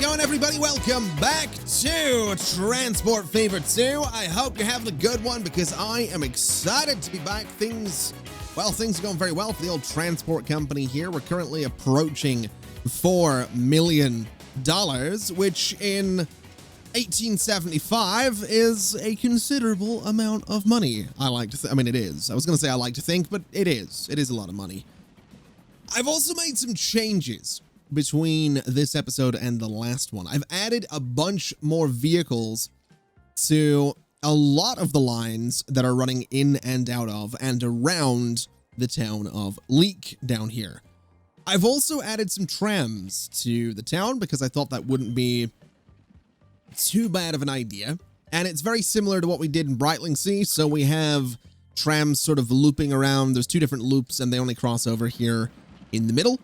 going, everybody? Welcome back to Transport Fever 2. I hope you're having a good one because I am excited to be back. Things are going very well for the old transport company here. We're currently approaching $4 million, which in 1875 is a considerable amount of money. It is. I was going to say I like to think, but it is. It is a lot of money. I've also made some changes between this episode and the last one. I've added a bunch more vehicles to a lot of the lines that are running in and out of and around the town of Leek down here. I've also added some trams to the town because I thought that wouldn't be too bad of an idea. And it's very similar to what we did in Brightlingsea. So we have trams sort of looping around. There's two different loops and they only cross over here in the middle.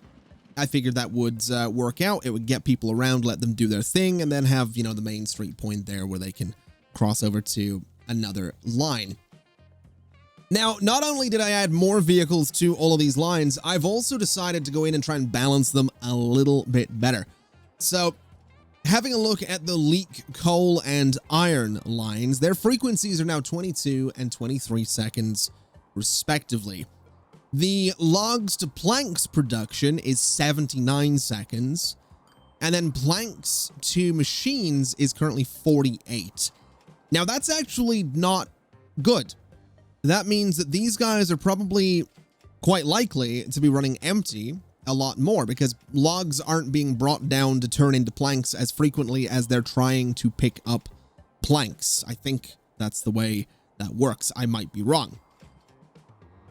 I figured that would work out. It would get people around, let them do their thing, and then have, the main street point there where they can cross over to another line. Now, not only did I add more vehicles to all of these lines, I've also decided to go in and try and balance them a little bit better. So, having a look at the Leek coal and iron lines, their frequencies are now 22 and 23 seconds, respectively. The logs to planks production is 79 seconds, and then planks to machines is currently 48. Now, that's actually not good. That means that these guys are probably quite likely to be running empty a lot more because logs aren't being brought down to turn into planks as frequently as they're trying to pick up planks. I think that's the way that works. I might be wrong.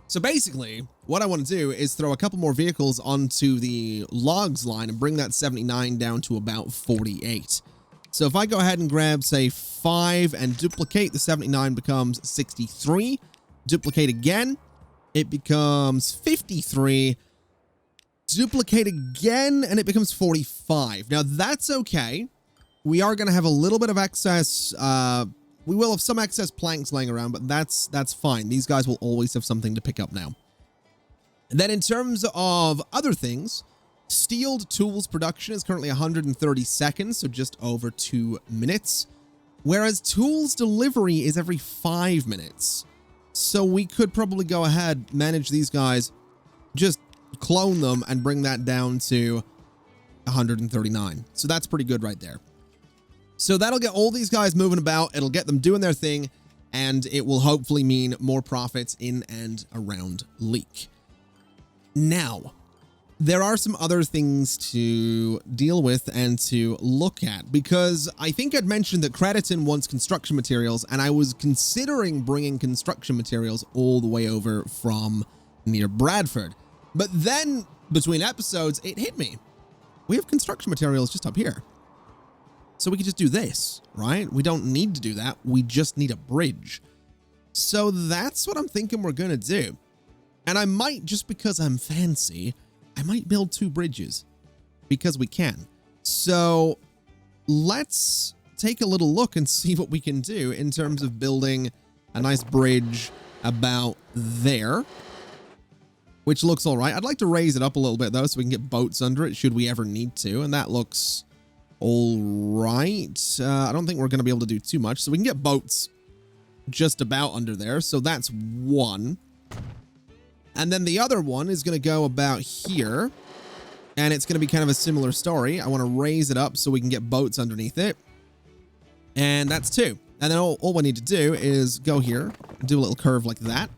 So basically, what I want to do is throw a couple more vehicles onto the logs line and bring that 79 down to about 48. So if I go ahead and grab, say, 5 and duplicate, the 79 becomes 63. Duplicate again, it becomes 53. Duplicate again, and it becomes 45. Now, that's okay. We are going to have a little bit of excess. We will have some excess planks laying around, but that's fine. These guys will always have something to pick up now. And then in terms of other things, steeled tools production is currently 130 seconds, so just over 2 minutes. Whereas tools delivery is every 5 minutes. So we could probably go ahead, manage these guys, just clone them and bring that down to 139. So that's pretty good right there. So that'll get all these guys moving about. It'll get them doing their thing, and it will hopefully mean more profits in and around Leek. Now, there are some other things to deal with and to look at, because I think I'd mentioned that Crediton wants construction materials, and I was considering bringing construction materials all the way over from near Bradford. But then, between episodes, it hit me. We have construction materials just up here. So we could just do this, right? We don't need to do that. We just need a bridge. So that's what I'm thinking we're going to do. And I might, just because I'm fancy, I might build 2 bridges because we can. So let's take a little look and see what we can do in terms of building a nice bridge about there, which looks all right. I'd like to raise it up a little bit, though, so we can get boats under it should we ever need to. And that looks all right. I don't think we're going to be able to do too much. So we can get boats just about under there. So that's one. And then the other one is going to go about here. And it's going to be kind of a similar story. I want to raise it up so we can get boats underneath it. And that's 2. And then all we need to do is go here, do a little curve like that.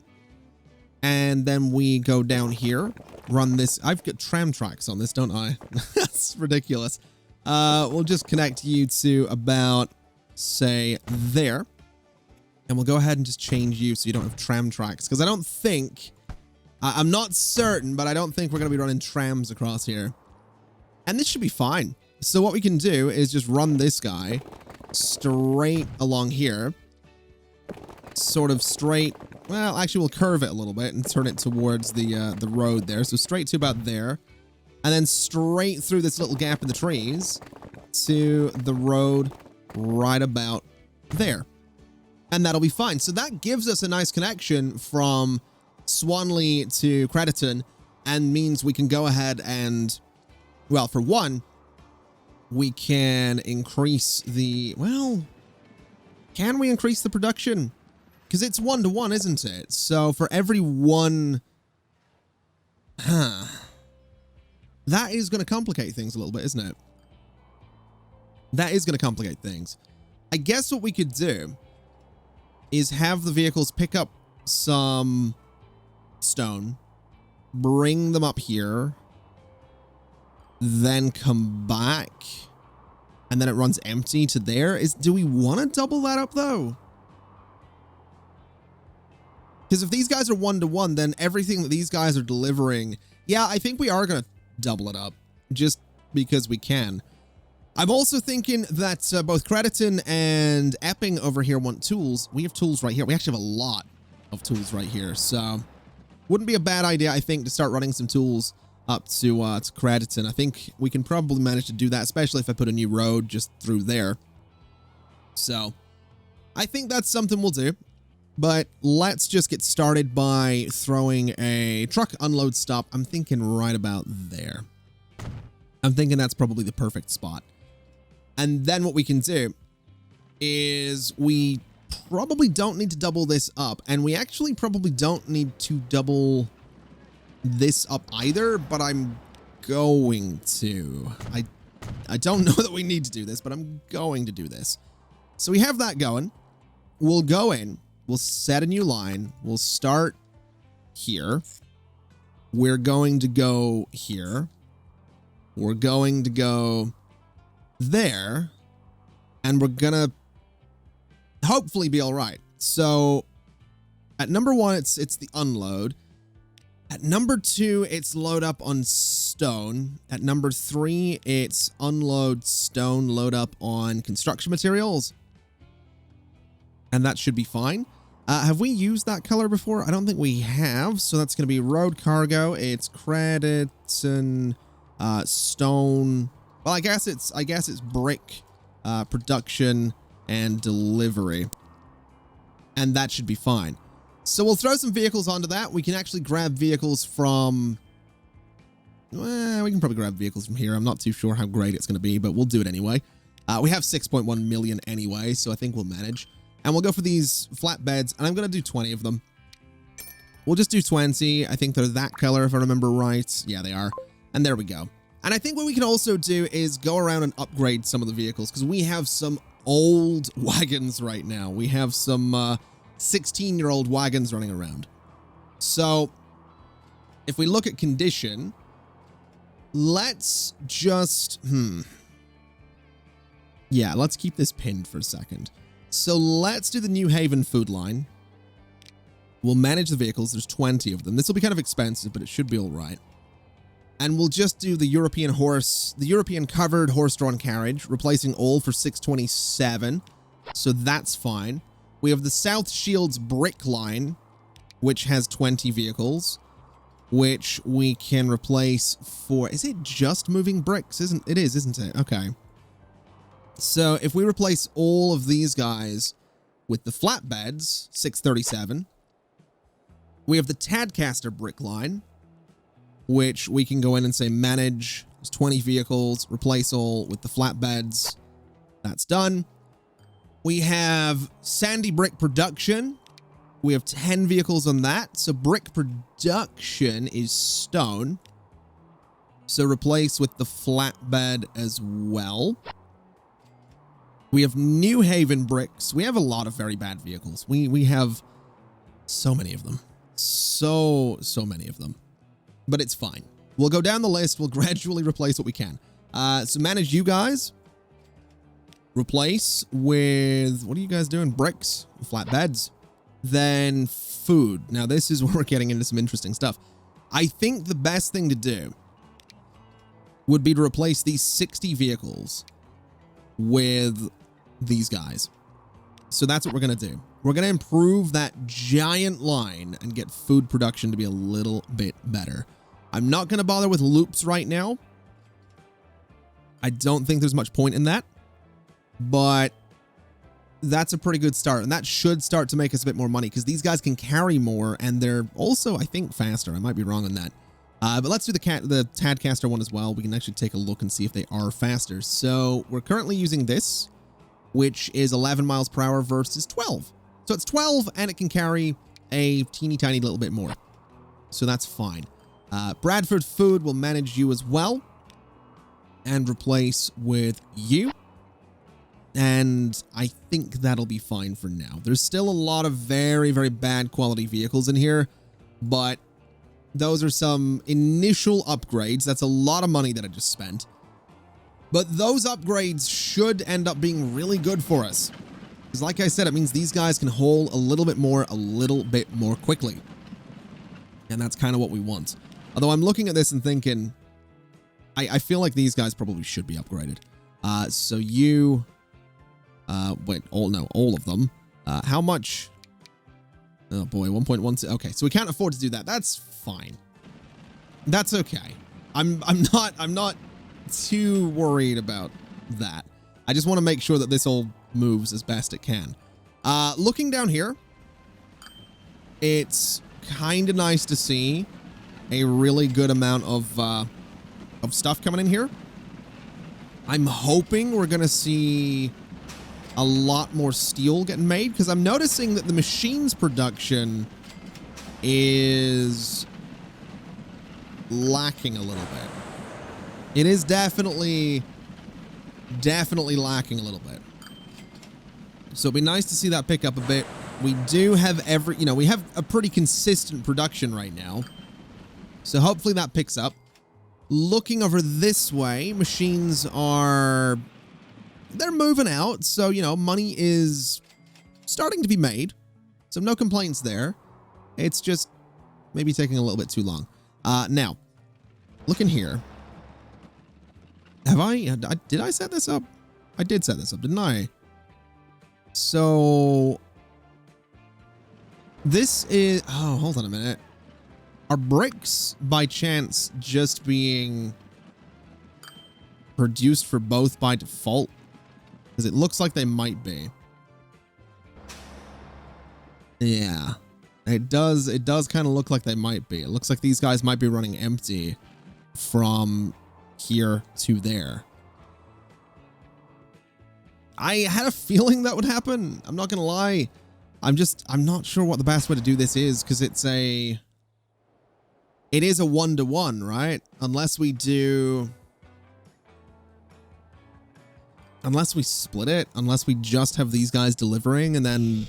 And then we go down here, run this. I've got tram tracks on this, don't I? That's ridiculous. We'll just connect you to about, say, there. And we'll go ahead and just change you so you don't have tram tracks. Because I don't think, I'm not certain, but I don't think we're going to be running trams across here. And this should be fine. So what we can do is just run this guy straight along here. Sort of straight. Well, actually, we'll curve it a little bit and turn it towards the road there. So straight to about there. And then straight through this little gap in the trees to the road right about there. And that'll be fine. So that gives us a nice connection from Swanley to Crediton and means we can go ahead and, well, for one, we can increase the, well, can we increase the production? Because it's 1-to-1, isn't it? So for every one, that is going to complicate things a little bit, isn't it? That is going to complicate things. I guess what we could do is have the vehicles pick up some stone, bring them up here, then come back, and then it runs empty to there. Do we want to double that up though? Because if these guys are 1-to-1, then everything that these guys are delivering, yeah, I think we are going to double it up just because we can. I'm also thinking that both Crediton and Epping over here want tools. We have tools right here. We actually have a lot of tools right here. So wouldn't be a bad idea, I think, to start running some tools up to Crediton. I think we can probably manage to do that, especially if I put a new road just through there. So I think that's something we'll do. But let's just get started by throwing a truck unload stop. I'm thinking right about there. I'm thinking that's probably the perfect spot. And then what we can do is we probably don't need to double this up. And we actually probably don't need to double this up either, but I'm going to. I don't know that we need to do this, but I'm going to do this. So we have that going. We'll go in. We'll set a new line. We'll start here. We're going to go here. We're going to go there. And we're going to hopefully be all right. So at number 1, it's the unload. At number 2, it's load up on stone. At number 3, it's unload stone, load up on construction materials. And that should be fine. Have we used that color before? I don't think we have. So that's going to be road cargo. It's credits and stone. Well, I guess it's brick production and delivery. And that should be fine. So we'll throw some vehicles onto that. We can actually grab vehicles from, well, we can probably grab vehicles from here. I'm not too sure how great it's going to be, but we'll do it anyway. We have 6.1 million anyway, so I think we'll manage. And we'll go for these flatbeds, and I'm going to do 20 of them. We'll just do 20. I think they're that color, if I remember right. Yeah, they are. And there we go. And I think what we can also do is go around and upgrade some of the vehicles, because we have some old wagons right now. We have some 16-year-old wagons running around. So if we look at condition, let's just, yeah, let's keep this pinned for a second. So let's do the New Haven food line. We'll manage the vehicles. There's 20 of them. This will be kind of expensive, but it should be all right. And we'll just do the European covered horse-drawn carriage, replacing all for 627. So that's fine. We have the South Shields brick line, which has 20 vehicles, which we can replace for, is it just moving bricks? Isn't it? Okay. So if we replace all of these guys with the flatbeds, 637, we have the Tadcaster brick line, which we can go in and say manage, there's 20 vehicles, replace all with the flatbeds. That's done. We have Sandy Brick Production. We have 10 vehicles on that. So brick production is stone. So replace with the flatbed as well. We have New Haven bricks. We have a lot of very bad vehicles. We have so many of them. So many of them. But it's fine. We'll go down the list. We'll gradually replace what we can. So manage you guys. Replace with, what are you guys doing? Bricks, flatbeds. Then food. Now this is where we're getting into some interesting stuff. I think the best thing to do would be to replace these 60 vehicles with these guys. So that's what we're going to do. We're going to improve that giant line and get food production to be a little bit better. I'm not going to bother with loops right now. I don't think there's much point in that. But that's a pretty good start. And that should start to make us a bit more money because these guys can carry more and they're also, I think, faster. I might be wrong on that. But let's do the Tadcaster one as well. We can actually take a look and see if they are faster. So we're currently using this, which is 11 miles per hour versus 12. So it's 12 and it can carry a teeny tiny little bit more. So that's fine. Bradford Food will manage you as well and replace with you. And I think that'll be fine for now. There's still a lot of very, very bad quality vehicles in here, but those are some initial upgrades. That's a lot of money that I just spent. But those upgrades should end up being really good for us. Because like I said, it means these guys can haul a little bit more quickly. And that's kind of what we want. Although I'm looking at this and thinking, I feel like these guys probably should be upgraded. So you... wait, all of them. How much? Oh boy, 1.12. Okay, so we can't afford to do that. That's fine. That's okay. I'm not too worried about that. I just want to make sure that this all moves as best it can. Looking down here, it's kind of nice to see a really good amount of stuff coming in here. I'm hoping we're gonna see a lot more steel getting made, because I'm noticing that the machine's production is lacking a little bit. It is definitely lacking a little bit. So it'd be nice to see that pick up a bit. We do have we have a pretty consistent production right now. So hopefully that picks up. Looking over this way, machines are... they're moving out, so, money is starting to be made. So no complaints there. It's just maybe taking a little bit too long. Now, looking here. Did I set this up? I did set this up, didn't I? So this is, oh, hold on a minute. Are bricks by chance just being produced for both by default? Because it looks like they might be. Yeah, it does kind of look like they might be. It looks like these guys might be running empty from here to there. I had a feeling that would happen. I'm not going to lie. I'm not sure what the best way to do this is, because it is a 1-to-1, right? Unless we split it, unless we just have these guys delivering and then...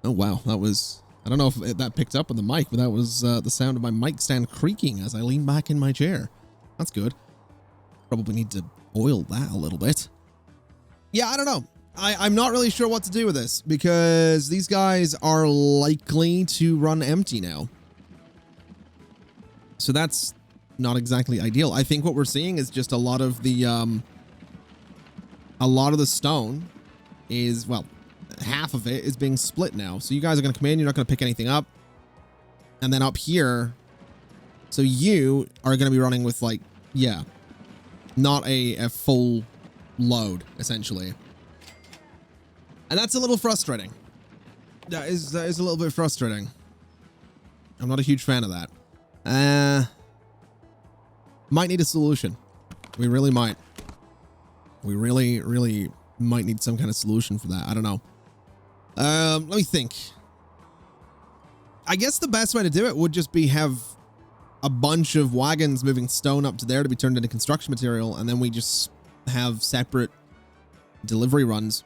oh, wow. That was... I don't know if that picked up on the mic, but that was the sound of my mic stand creaking as I lean back in my chair. That's good. Probably need to oil that a little bit. Yeah, I don't know. I'm not really sure what to do with this, because these guys are likely to run empty now. So that's not exactly ideal. I think what we're seeing is just a lot of the stone is, well, half of it is being split now. So you guys are going to come in, you're not going to pick anything up. And then up here, so you are going to be running with, like, yeah, not a full load, essentially. And that's a little frustrating. That is a little bit frustrating. I'm not a huge fan of that. Might need a solution. We really might. We really, really might need some kind of solution for that. I don't know. Let me think. I guess the best way to do it would just be have a bunch of wagons moving stone up to there to be turned into construction material, and then we just have separate delivery runs.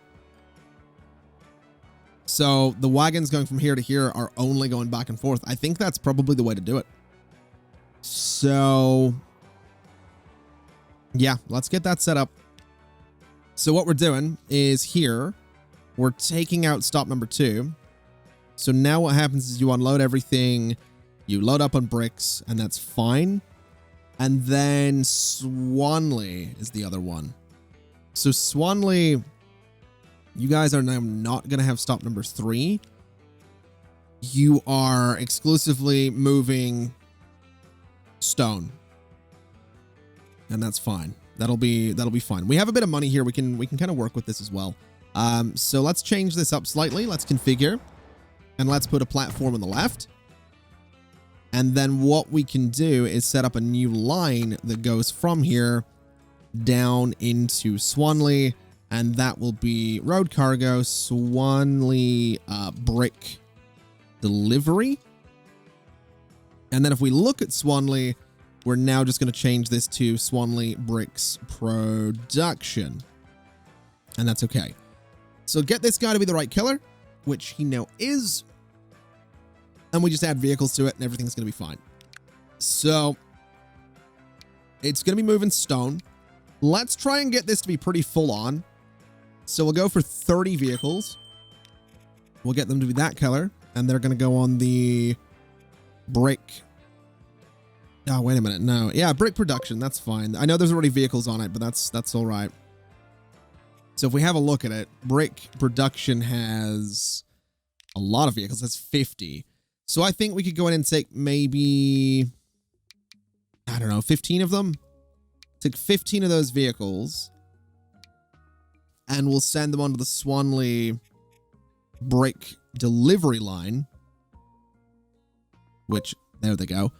So the wagons going from here to here are only going back and forth. I think that's probably the way to do it. So yeah, let's get that set up. So what we're doing is here, we're taking out stop number 2. So now what happens is you unload everything, you load up on bricks, and that's fine. And then Swanley is the other one. So Swanley, you guys are now not going to have stop number 3. You are exclusively moving stone. And that's fine. That'll be fine. We have a bit of money here. We can kind of work with this as well. So let's change this up slightly. Let's configure. And let's put a platform on the left. And then what we can do is set up a new line that goes from here down into Swanley, and that will be road cargo, Swanley brick delivery. And then if we look at Swanley, we're now just going to change this to Swanley bricks production. And that's okay. So get this guy to be the right killer, which he now is. And we just add vehicles to it and everything's going to be fine. So it's going to be moving stone. Let's try and get this to be pretty full on. So we'll go for 30 vehicles. We'll get them to be that color. And they're going to go on the brick. Oh, wait a minute. No. Yeah, brick production. That's fine. I know there's already vehicles on it, but that's all right. So if we have a look at it, brick production has a lot of vehicles. That's 50. So I think we could go in and take maybe, I don't know, 15 of them. Take 15 of those vehicles and we'll send them onto the Swanley brick delivery line, which, there they go.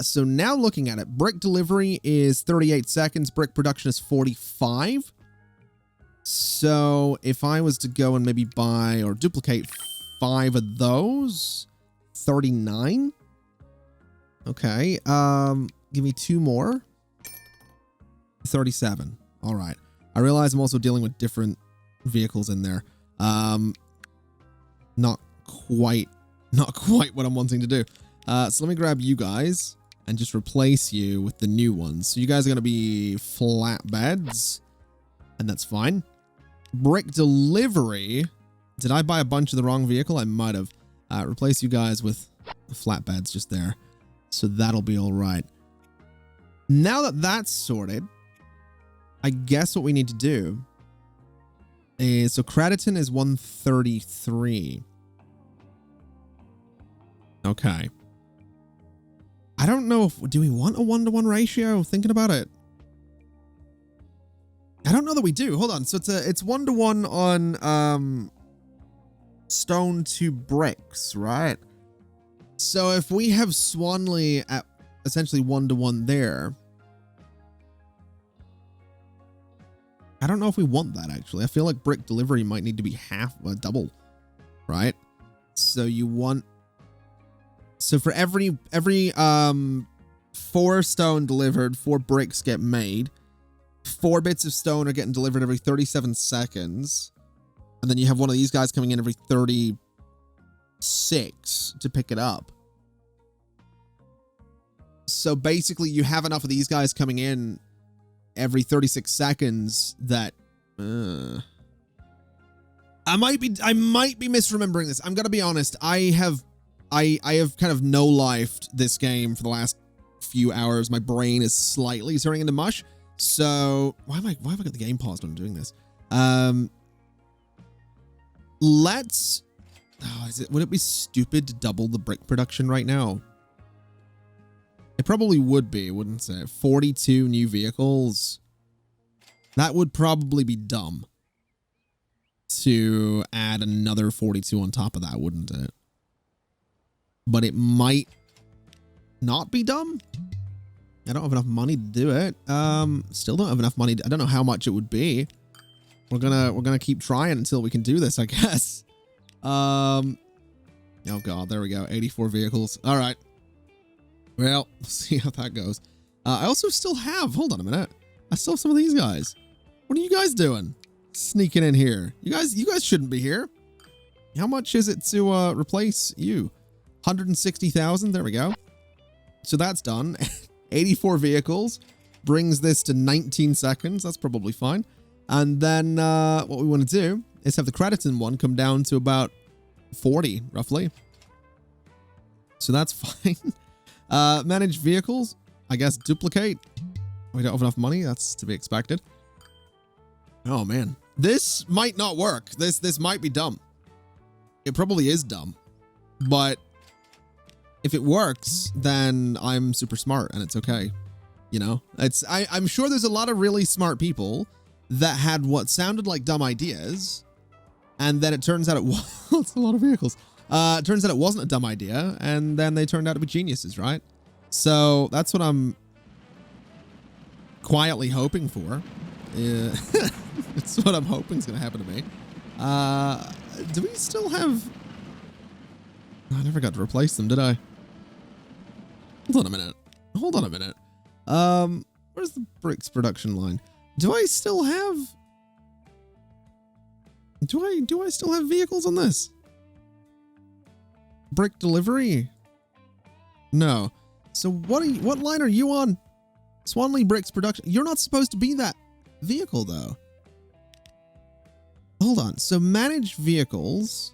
So now looking at it, brick delivery is 38 seconds. Brick production is 45. So if I was to go and maybe buy or duplicate 5 of those, 39. Okay. Give me 2 more. 37. All right. I realize I'm also dealing with different vehicles in there. Not quite what I'm wanting to do. So let me grab you guys and just replace you with the new ones. So you guys are going to be flatbeds, and that's fine. Brick delivery. Did I buy a bunch of the wrong vehicle? I might have. Replace you guys with flatbeds just there. So that'll be all right. Now that that's sorted, I guess what we need to do is, so Crediton is 133. Okay. I don't know if, do we want a 1-to-1 ratio? Thinking about it. I don't know that we do. Hold on. So it's 1-to-1 on stone to bricks, right? So if we have Swanley at essentially 1-to-1 there, I don't know if we want that actually. I feel like brick delivery might need to be double, right? So you want, so for every 4 stone delivered, 4 bricks get made. 4 bits of stone are getting delivered every 37 seconds. And then you have one of these guys coming in every 36 to pick it up. So basically you have enough of these guys coming in every 36 seconds that I might be misremembering this. I'm gonna be honest. I have kind of no-lifed this game for the last few hours. My brain is slightly turning into mush. So why have I got the game paused when I'm doing this? Would it be stupid to double the brick production right now? It probably would be, wouldn't it? 42 new vehicles. That would probably be dumb to add another 42 on top of that, wouldn't it? But it might not be dumb. I don't have enough money to do it. Still don't have enough money. I don't know how much it would be. We're gonna keep trying until we can do this, I guess. Oh god, there we go. 84 vehicles. All right. Well, we'll see how that goes. I also still have, hold on a minute. I still have some of these guys. What are you guys doing? Sneaking in here. You guys shouldn't be here. How much is it to replace you? 160,000. There we go. So that's done. 84 vehicles brings this to 19 seconds. That's probably fine. And then what we want to do is have the Crediton one come down to about 40, roughly. So that's fine. Manage vehicles. I guess duplicate. We don't have enough money. That's to be expected. Oh, man. This might not work. This might be dumb. It probably is dumb. But if it works, then I'm super smart and it's okay. You know, I'm sure there's a lot of really smart people that had what sounded like dumb ideas. And then it turns out it was a lot of vehicles. Turns out it wasn't a dumb idea, and then they turned out to be geniuses, right? So that's what I'm quietly hoping for. It's what I'm hoping is going to happen to me. Do we still have... I never got to replace them, did I? Hold on a minute. Hold on a minute. Where's the bricks production line? Do I still have... Do I still have vehicles on this? Brick delivery? No. So what line are you on? Swanley Bricks production. You're not supposed to be that vehicle though. Hold on. So manage vehicles.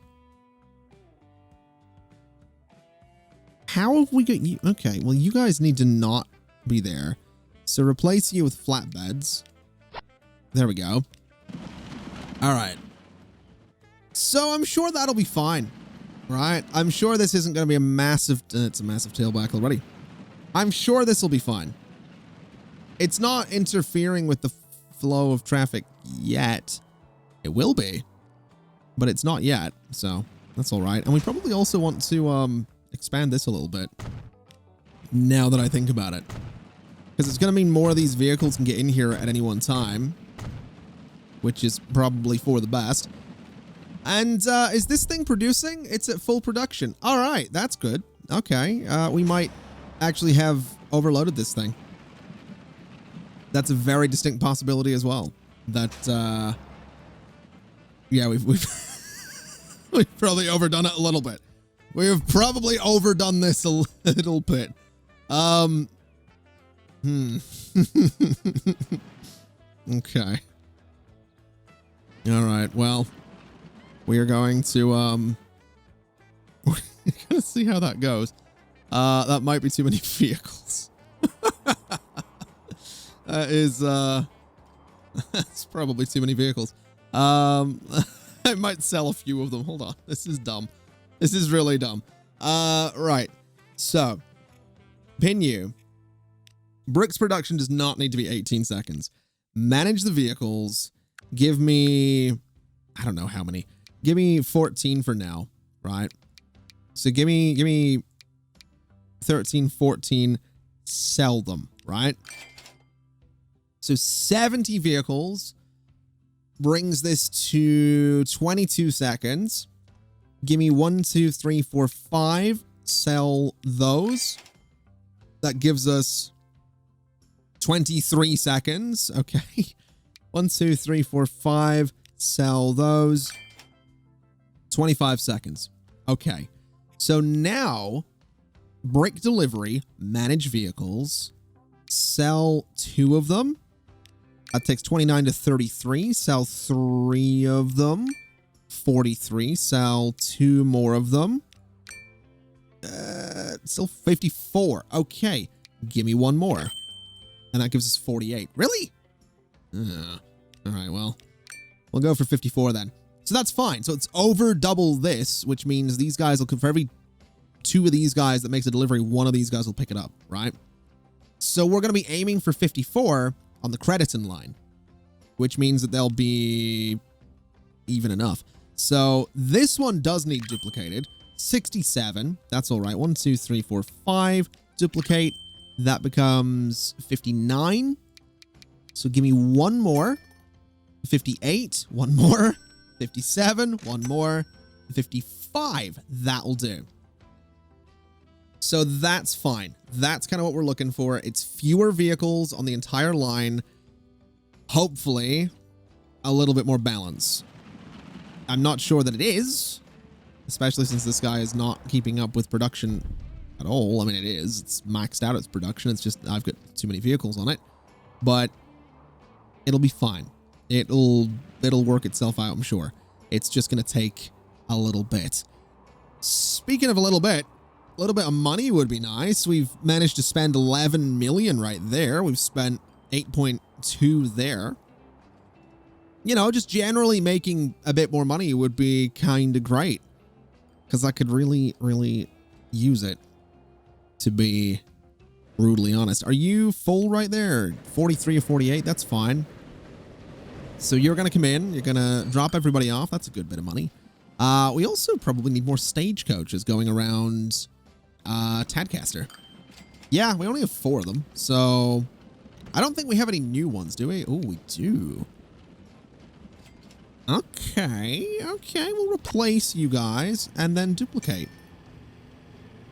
How have we got you? Okay. Well, you guys need to not be there. So replace you with flatbeds. There we go. All right. So I'm sure that'll be fine. Right? I'm sure this isn't going to be a massive... it's a massive tailback already. I'm sure this will be fine. It's not interfering with the flow of traffic yet. It will be. But it's not yet. So that's all right. And we probably also want to expand this a little bit. Now that I think about it. Because it's going to mean more of these vehicles can get in here at any one time. Which is probably for the best. And is this thing producing? It's at full production. All right, that's good. Okay, we might actually have overloaded this thing. That's a very distinct possibility as well. That, yeah, we've we've probably overdone it a little bit. We have probably overdone this a little bit. Okay. All right, well... We are going to, we're gonna see how that goes. That might be too many vehicles. That is, that's probably too many vehicles. I might sell a few of them. Hold on. This is dumb. This is really dumb. Right. So, Pinu. Bricks production does not need to be 18 seconds. Manage the vehicles. Give me, I don't know how many. Give me 14 for now, right? So give me 13, 14, sell them, right? So 70 vehicles brings this to 22 seconds. Give me 1, 2, 3, 4, 5, sell those. That gives us 23 seconds, okay? 1, 2, 3, 4, 5, sell those. 25 seconds. Okay. So now, brick delivery, manage vehicles, sell 2 of them. That takes 29 to 33. Sell 3 of them. 43. Sell 2 more of them. Still 54. Okay. Give me 1 more. And that gives us 48. Really? All right, well, we'll go for 54 then. So that's fine. So it's over double this, which means these guys will, for every 2 of these guys that makes a delivery, 1 of these guys will pick it up, right? So we're going to be aiming for 54 on the crediting line, which means that they'll be even enough. So this one does need duplicated. 67. That's all right. 1, 2, 3, 4, 5. Duplicate. That becomes 59. So give me 1 more. 58. 1 more. 57, 1 more, 55. That'll do. So that's fine. That's kind of what we're looking for. It's fewer vehicles on the entire line. Hopefully, a little bit more balance. I'm not sure that it is, especially since this guy is not keeping up with production at all. I mean, it is. It's maxed out its production. It's just I've got too many vehicles on it. But it'll be fine. It'll work itself out, I'm sure. It's just going to take a little bit. Speaking of a little bit of money would be nice. We've managed to spend 11 million right there. We've spent 8.2 there. You know, just generally making a bit more money would be kind of great. Because I could really, really use it, to be brutally honest. Are you full right there? 43 or 48? That's fine. So you're going to come in, you're going to drop everybody off. That's a good bit of money. We also probably need more stagecoaches going around Tadcaster. Yeah, we only have 4 of them, so I don't think we have any new ones, do we? Oh, we do. Okay, we'll replace you guys and then duplicate.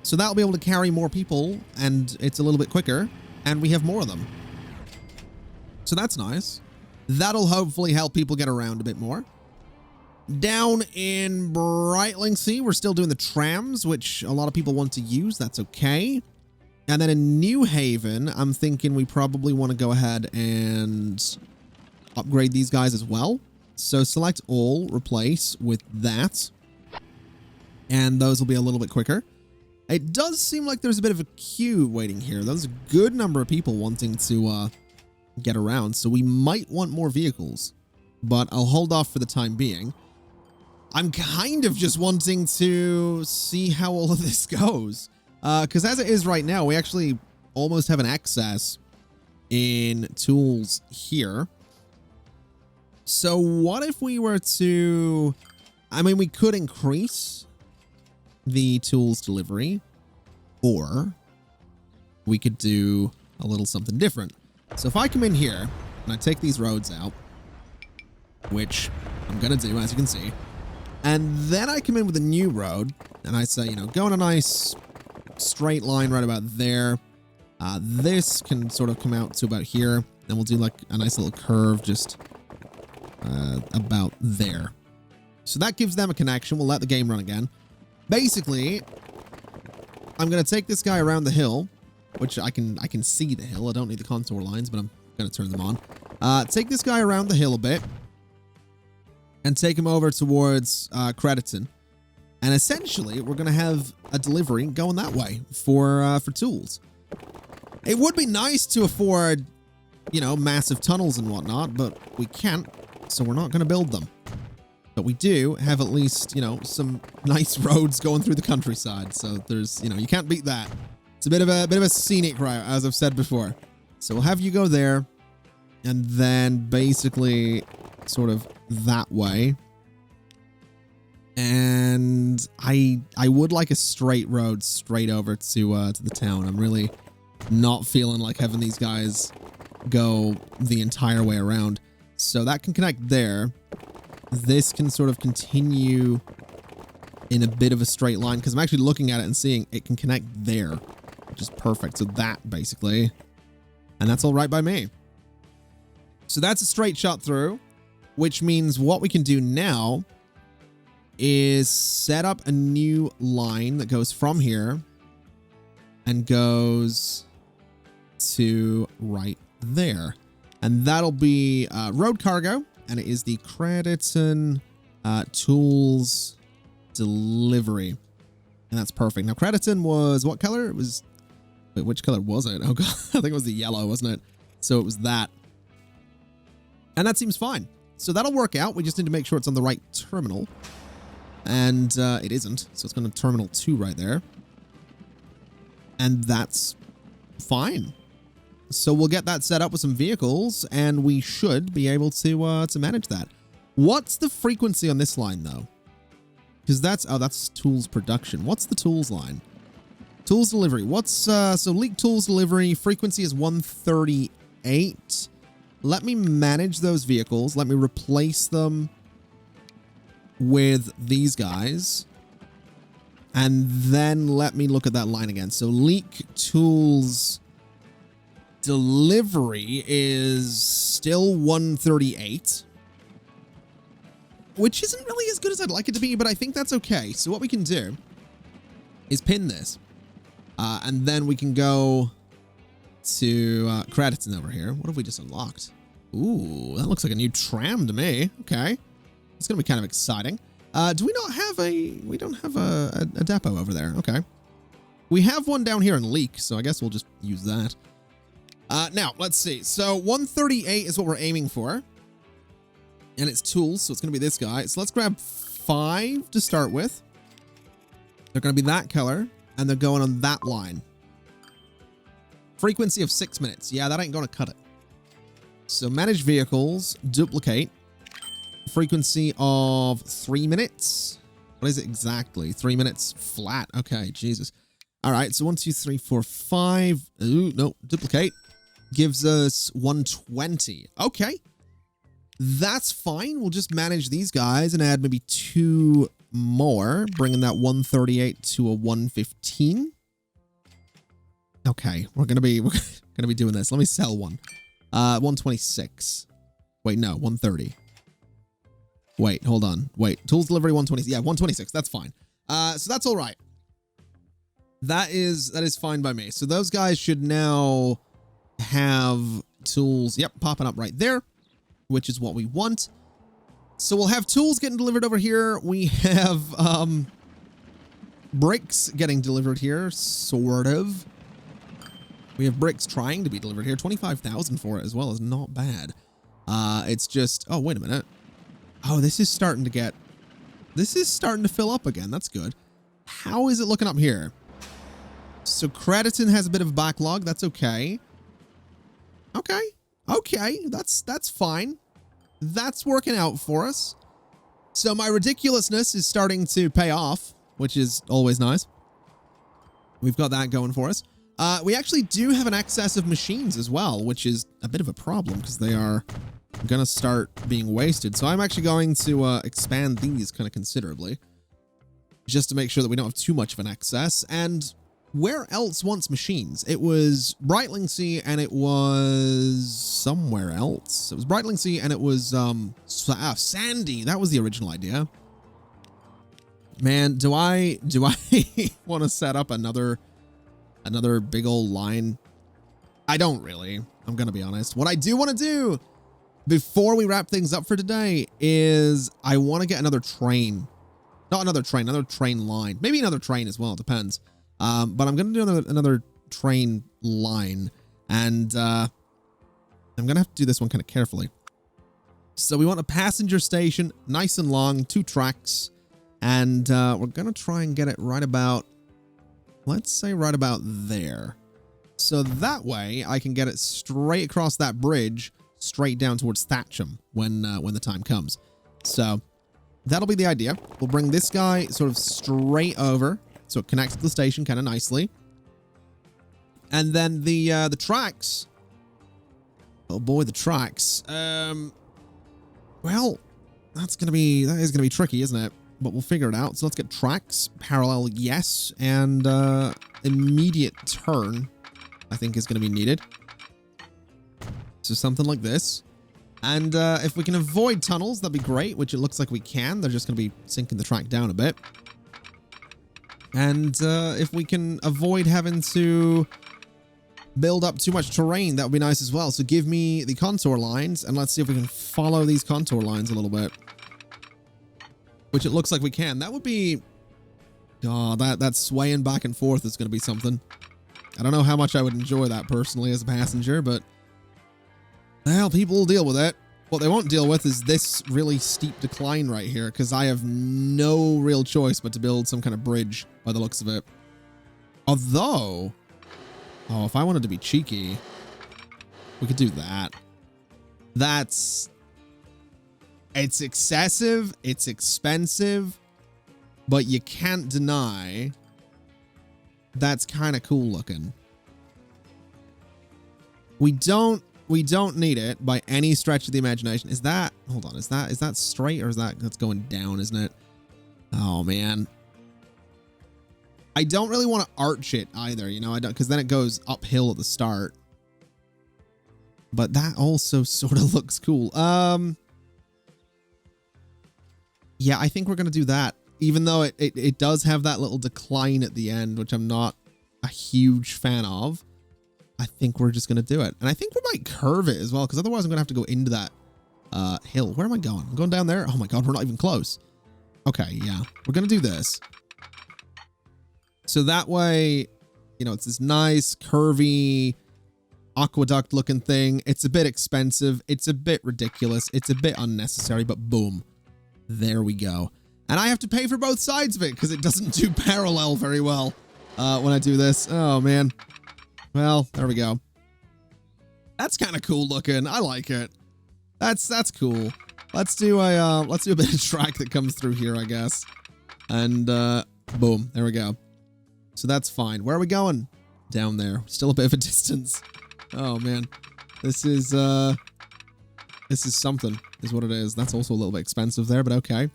So that'll be able to carry more people, and it's a little bit quicker, and we have more of them. So that's nice. That'll hopefully help people get around a bit more. Down in Brightlingsea, we're still doing the trams, which a lot of people want to use. That's okay. And then in New Haven, I'm thinking we probably want to go ahead and upgrade these guys as well. So select all, replace with that. And those will be a little bit quicker. It does seem like there's a bit of a queue waiting here. There's a good number of people wanting to get around. So we might want more vehicles. But I'll hold off for the time being. I'm kind of just wanting to see how all of this goes. Because as it is right now, we actually almost have an excess in tools here. So what if we were to... I mean, we could increase the tools delivery, or we could do a little something different. So if I come in here and I take these roads out, which I'm going to do, as you can see, and then I come in with a new road and I say, you know, go on a nice straight line right about there. This can sort of come out to about here, and we'll do like a nice little curve just about there. So that gives them a connection. We'll let the game run again. Basically, I'm going to take this guy around the hill, which I can see the hill. I don't need the contour lines, but I'm going to turn them on. Take this guy around the hill a bit and take him over towards Crediton. And essentially, we're going to have a delivery going that way for tools. It would be nice to afford, you know, massive tunnels and whatnot, but we can't, so we're not going to build them. But we do have at least, you know, some nice roads going through the countryside. So there's, you know, you can't beat that. It's a bit of a scenic route, as I've said before. So we'll have you go there, and then basically sort of that way. And I would like a straight road straight over to the town. I'm really not feeling like having these guys go the entire way around. So that can connect there. This can sort of continue in a bit of a straight line, because I'm actually looking at it and seeing it can connect there, which is perfect. So that basically, and that's all right by me. So that's a straight shot through, which means what we can do now is set up a new line that goes from here and goes to right there. And that'll be road cargo, and it is the Crediton tools delivery. And that's perfect. Now, Crediton was what color? It was... Wait, which color was it? Oh, God. I think it was the yellow, wasn't it? So it was that. And that seems fine. So that'll work out. We just need to make sure it's on the right terminal. And it isn't. So it's going to terminal 2 right there. And that's fine. So we'll get that set up with some vehicles, and we should be able to manage that. What's the frequency on this line, though? Because that's tools production. What's the tools line? Tools delivery. What's so leak tools delivery frequency is 138. Let me manage those vehicles. Let me replace them with these guys. And then let me look at that line again. So leak tools delivery is still 138, which isn't really as good as I'd like it to be, but I think that's okay. So what we can do is pin this, and then we can go to Crediton over here. What have we just unlocked? Ooh, that looks like a new tram to me. Okay, it's gonna be kind of exciting. Do we not have we don't have a depot over there? Okay, we have one down here in Leak, so I guess we'll just use that. Now, let's see. So 138 is what we're aiming for. And it's tools, so it's going to be this guy. So let's grab 5 to start with. They're going to be that color, and they're going on that line. Frequency of 6 minutes. Yeah, that ain't going to cut it. So manage vehicles, duplicate. Frequency of 3 minutes. What is it exactly? 3 minutes flat. Okay, Jesus. All right, so 1, 2, 3, 4, 5. Ooh, no, duplicate. Gives us 120. Okay. That's fine. We'll just manage these guys and add maybe 2 more, bringing that 138 to a 115. Okay, we're gonna be doing this. Let me sell one. 126. Wait, no, 130. Wait, hold on. Wait, tools delivery 120. Yeah, 126. That's fine. So that's all right. That is fine by me. So those guys should now have tools. Yep, popping up right there, which is what we want. So we'll have tools getting delivered over here. We have bricks getting delivered here, sort of. We have bricks trying to be delivered here. 25,000 for it as well is not bad. It's just, oh, wait a minute. Oh, this is starting to fill up again. That's good. How is it looking up here? So Crediton has a bit of a backlog. That's okay. Okay. Okay. That's fine. That's working out for us. So my ridiculousness is starting to pay off, which is always nice. We've got that going for us. We actually do have an excess of machines as well, which is a bit of a problem because they are going to start being wasted. So I'm actually going to expand these kind of considerably just to make sure that we don't have too much of an excess. And where else wants machines? It was Brightlingsea and it was somewhere else. It was Brightlingsea and it was Sandy. That was the original idea. Man, do I want to set up another big old line? I don't really. I'm going to be honest. What I do want to do before we wrap things up for today is I want to get another train. Not another train, another train line. Maybe another train as well. It depends. But I'm going to do another train line. And I'm going to have to do this one kind of carefully. So we want a passenger station, nice and long, 2 tracks. And we're going to try and get it right about, let's say right about there. So that way I can get it straight across that bridge, straight down towards Thatcham when the time comes. So that'll be the idea. We'll bring this guy sort of straight over so it connects to the station kind of nicely. And then the tracks. Oh boy, the tracks. Well, that is gonna be tricky, isn't it? But we'll figure it out. So let's get tracks, parallel, yes, and immediate turn, I think is going to be needed. So something like this. And if we can avoid tunnels, that'd be great, which it looks like we can. They're just going to be sinking the track down a bit. And if we can avoid having to build up too much terrain, that would be nice as well. So give me the contour lines, and let's see if we can follow these contour lines a little bit. Which it looks like we can. That would be... Oh, that swaying back and forth is going to be something. I don't know how much I would enjoy that personally as a passenger, but... Well, people will deal with it. What they won't deal with is this really steep decline right here, because I have no real choice but to build some kind of bridge by the looks of it. Although... Oh, if I wanted to be cheeky, we could do that. That's... It's excessive, it's expensive, but you can't deny that's kind of cool looking. We don't need it by any stretch of the imagination. Is that, hold on, is that straight or is that's going down, isn't it? Oh man. I don't really want to arch it either, you know, I don't, because then it goes uphill at the start. But that also sort of looks cool. Yeah, I think we're going to do that, even though it does have that little decline at the end, which I'm not a huge fan of. I think we're just going to do it. And I think we might curve it as well, because otherwise I'm going to have to go into that hill. Where am I going? I'm going down there? Oh my god, we're not even close. Okay, yeah. We're going to do this. So that way, you know, it's this nice, curvy, aqueduct-looking thing. It's a bit expensive. It's a bit ridiculous. It's a bit unnecessary, but boom. There we go. And I have to pay for both sides of it because it doesn't do parallel very well when I do this. Oh, man. Well, there we go. That's kind of cool looking. I like it. That's cool. Let's do a bit of track that comes through here, I guess. And boom, there we go. So that's fine. Where are we going? Down there. Still a bit of a distance. Oh man. This is something, is what it is. That's also a little bit expensive there, but okay.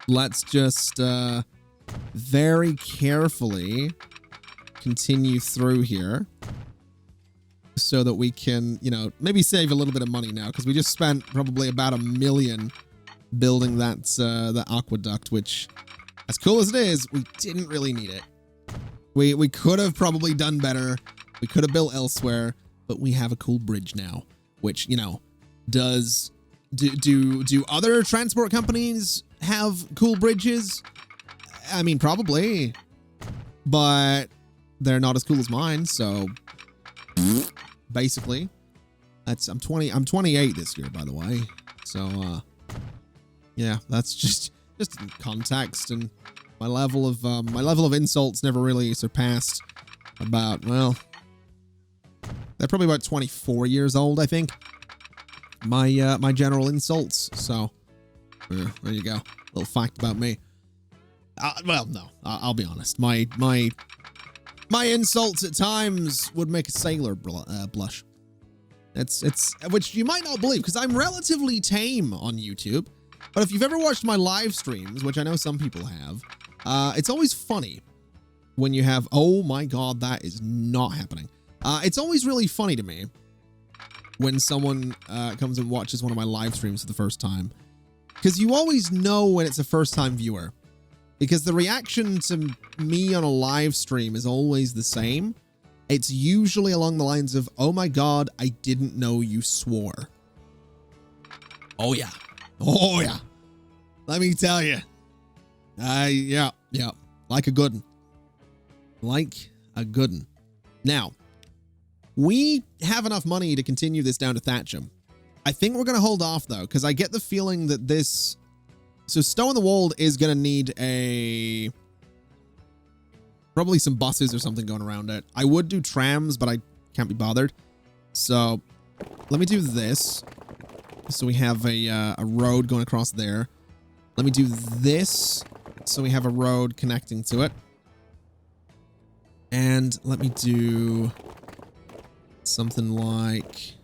Let's just very carefully continue through here so that we can, you know, maybe save a little bit of money now, because we just spent probably about $1 million building that aqueduct, which, as cool as it is, we didn't really need it. We could have probably done better. We could have built elsewhere, but we have a cool bridge now, which, you know, do other transport companies have cool bridges? I mean, probably, but they're not as cool as mine. So basically, I'm 28 this year, by the way. So yeah, that's just in context, and my level of insults never really surpassed about, well, they're probably about 24 years old, I think. My general insults. So there you go. Little fact about me. Well, no, I'll be honest. My insults at times would make a sailor blush. It's which you might not believe, because I'm relatively tame on YouTube. But if you've ever watched my live streams, which I know some people have, it's always funny when you have, oh my God, that is not happening. It's always really funny to me when someone comes and watches one of my live streams for the first time, because you always know when it's a first time viewer, because the reaction to me on a live stream is always the same. It's usually along the lines of, oh my God, I didn't know you swore. Oh yeah. Oh yeah. Let me tell you. Yeah. Like a good one. Like a good one. Now, we have enough money to continue this down to Thatcham. I think we're going to hold off though, because I get the feeling that this... So Stow in the Wold is going to need probably some buses or something going around it. I would do trams, but I can't be bothered. So let me do this. So we have a road going across there. Let me do this. So we have a road connecting to it. And let me do something like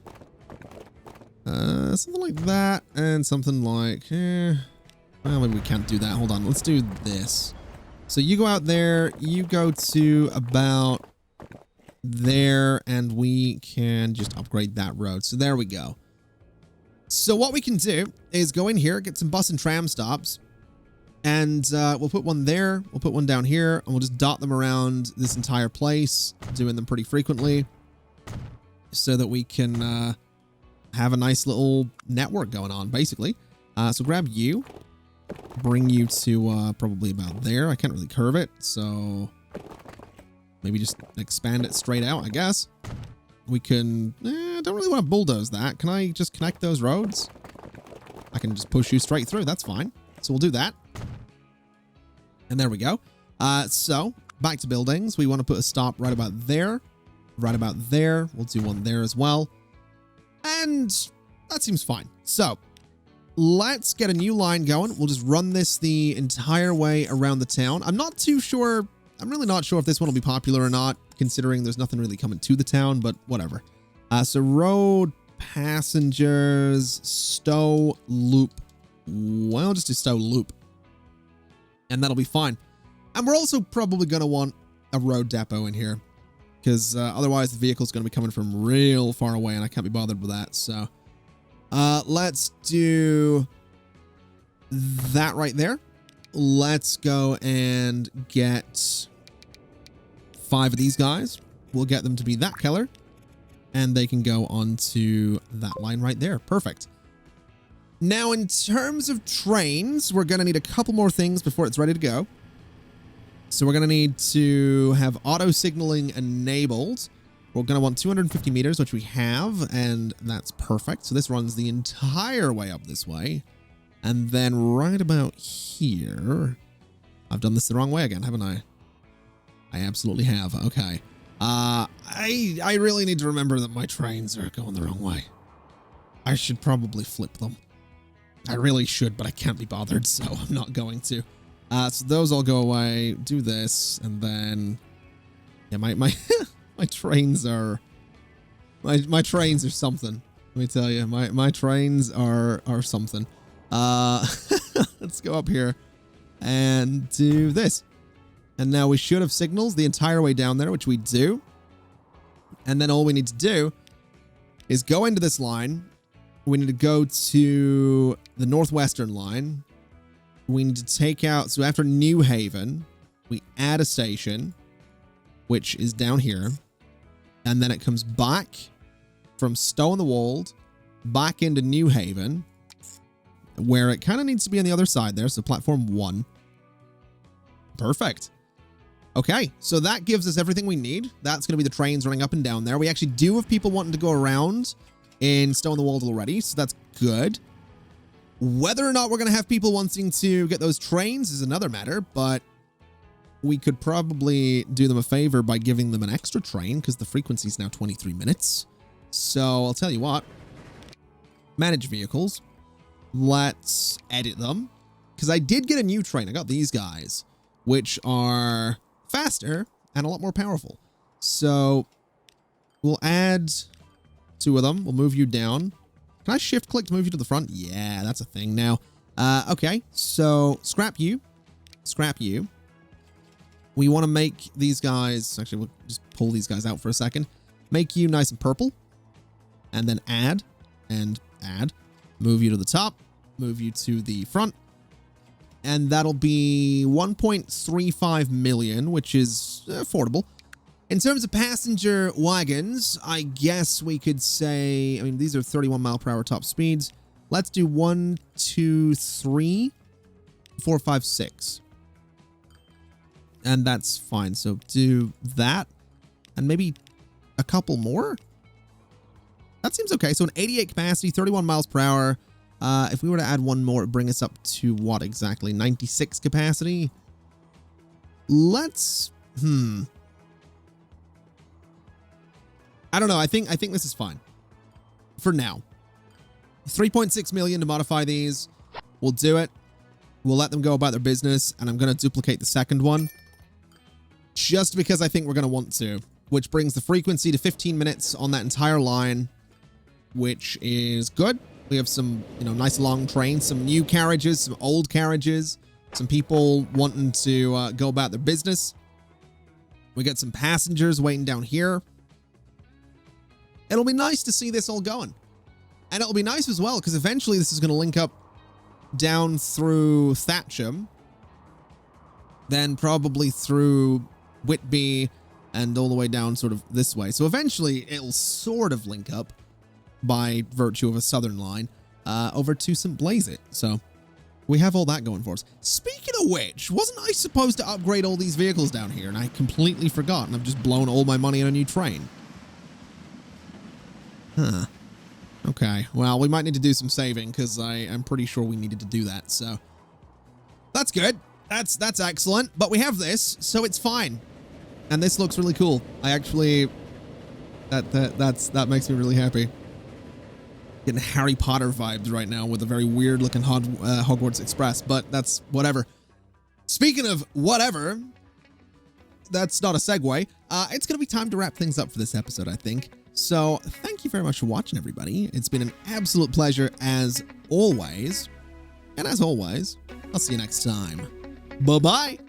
that, and something like, well, maybe we can't do that. Hold on, let's do this. So you go out there, you go to about there, and we can just upgrade that road. So there we go. So what we can do is go in here, get some bus and tram stops, and we'll put one there, we'll put one down here, and we'll just dot them around this entire place, doing them pretty frequently, so that we can have a nice little network going on, basically. So grab you, bring you to probably about there. I can't really curve it, so maybe just expand it straight out, I guess. We can... don't really want to bulldoze that. Can I just connect those roads? I can just push you straight through. That's fine. So we'll do that. And there we go. So back to buildings. We want to put a stop right about there. Right about there. We'll do one there as well. And that seems fine. So let's get a new line going. We'll just run this the entire way around the town. I'm not too sure. I'm really not sure if this one will be popular or not, considering there's nothing really coming to the town, but whatever. So road, passengers, Stow, loop. Well, just do Stow, loop. And that'll be fine. And we're also probably going to want a road depot in here, because otherwise the vehicle's going to be coming from real far away, and I can't be bothered with that. So let's do that right there. Let's go and get 5 of these guys. We'll get them to be that color, and they can go onto that line right there. Perfect. Now, in terms of trains, we're going to need a couple more things before it's ready to go. So we're going to need to have auto signaling enabled. We're going to want 250 meters, which we have, and that's perfect. So this runs the entire way up this way. And then right about here, I've done this the wrong way again, haven't I? I absolutely have. Okay. I really need to remember that my trains are going the wrong way. I should probably flip them. I really should, but I can't be bothered, so I'm not going to. So those all go away. Do this, and then yeah, my my trains are my trains are something. Let me tell you, my trains are something. Let's go up here and do this. And now we should have signals the entire way down there, which we do. And then all we need to do is go into this line. We need to go to the northwestern line. We need to take out, so after New Haven, we add a station, which is down here. And then it comes back from Stow on the Wold, back into New Haven, where it kind of needs to be on the other side there. So platform 1. Perfect. Okay, so that gives us everything we need. That's going to be the trains running up and down there. We actually do have people wanting to go around in Stow on the Wold already, so that's good. Whether or not we're going to have people wanting to get those trains is another matter, but we could probably do them a favor by giving them an extra train because the frequency is now 23 minutes. So I'll tell you what. Manage vehicles. Let's edit them because I did get a new train. I got these guys, which are faster and a lot more powerful. So we'll add 2 of them. We'll move you down. Can I shift click to move you to the front? Yeah, that's a thing now. Okay, so scrap you. Scrap you. We want to make these guys, actually, we'll just pull these guys out for a second. Make you nice and purple. And then add and add. Move you to the top. Move you to the front. And that'll be 1.35 million, which is affordable. In terms of passenger wagons, I guess we could say, I mean, these are 31 mile per hour top speeds. Let's do 1, 2, 3, 4, 5, 6. And that's fine. So do that and maybe a couple more. That seems okay. So an 88 capacity, 31 miles per hour. If we were to add one more, it'd bring us up to what exactly? 96 capacity. Let's, I don't know. I think this is fine for now. 3.6 million to modify these. We'll do it. We'll let them go about their business. And I'm going to duplicate the second one just because I think we're going to want to, which brings the frequency to 15 minutes on that entire line, which is good. We have some, nice long trains, some new carriages, some old carriages, some people wanting to go about their business. We got some passengers waiting down here. It'll be nice to see this all going. And it'll be nice as well, because eventually this is going to link up down through Thatcham, then probably through Whitby, and all the way down sort of this way. So eventually it'll sort of link up by virtue of a southern line over to St. Blazeit. So we have all that going for us. Speaking of which, wasn't I supposed to upgrade all these vehicles down here? And I completely forgot, and I've just blown all my money on a new train. Huh. Okay, well, we might need to do some saving because I'm pretty sure we needed to do that. So that's good. That's excellent. But we have this, so it's fine. And this looks really cool. I actually, that makes me really happy. Getting Harry Potter vibes right now with a very weird looking Hogwarts Express, but that's whatever. Speaking of whatever, that's not a segue. It's going to be time to wrap things up for this episode, I think. So thank you very much for watching, everybody. It's been an absolute pleasure as always. And as always, I'll see you next time. Bye-bye.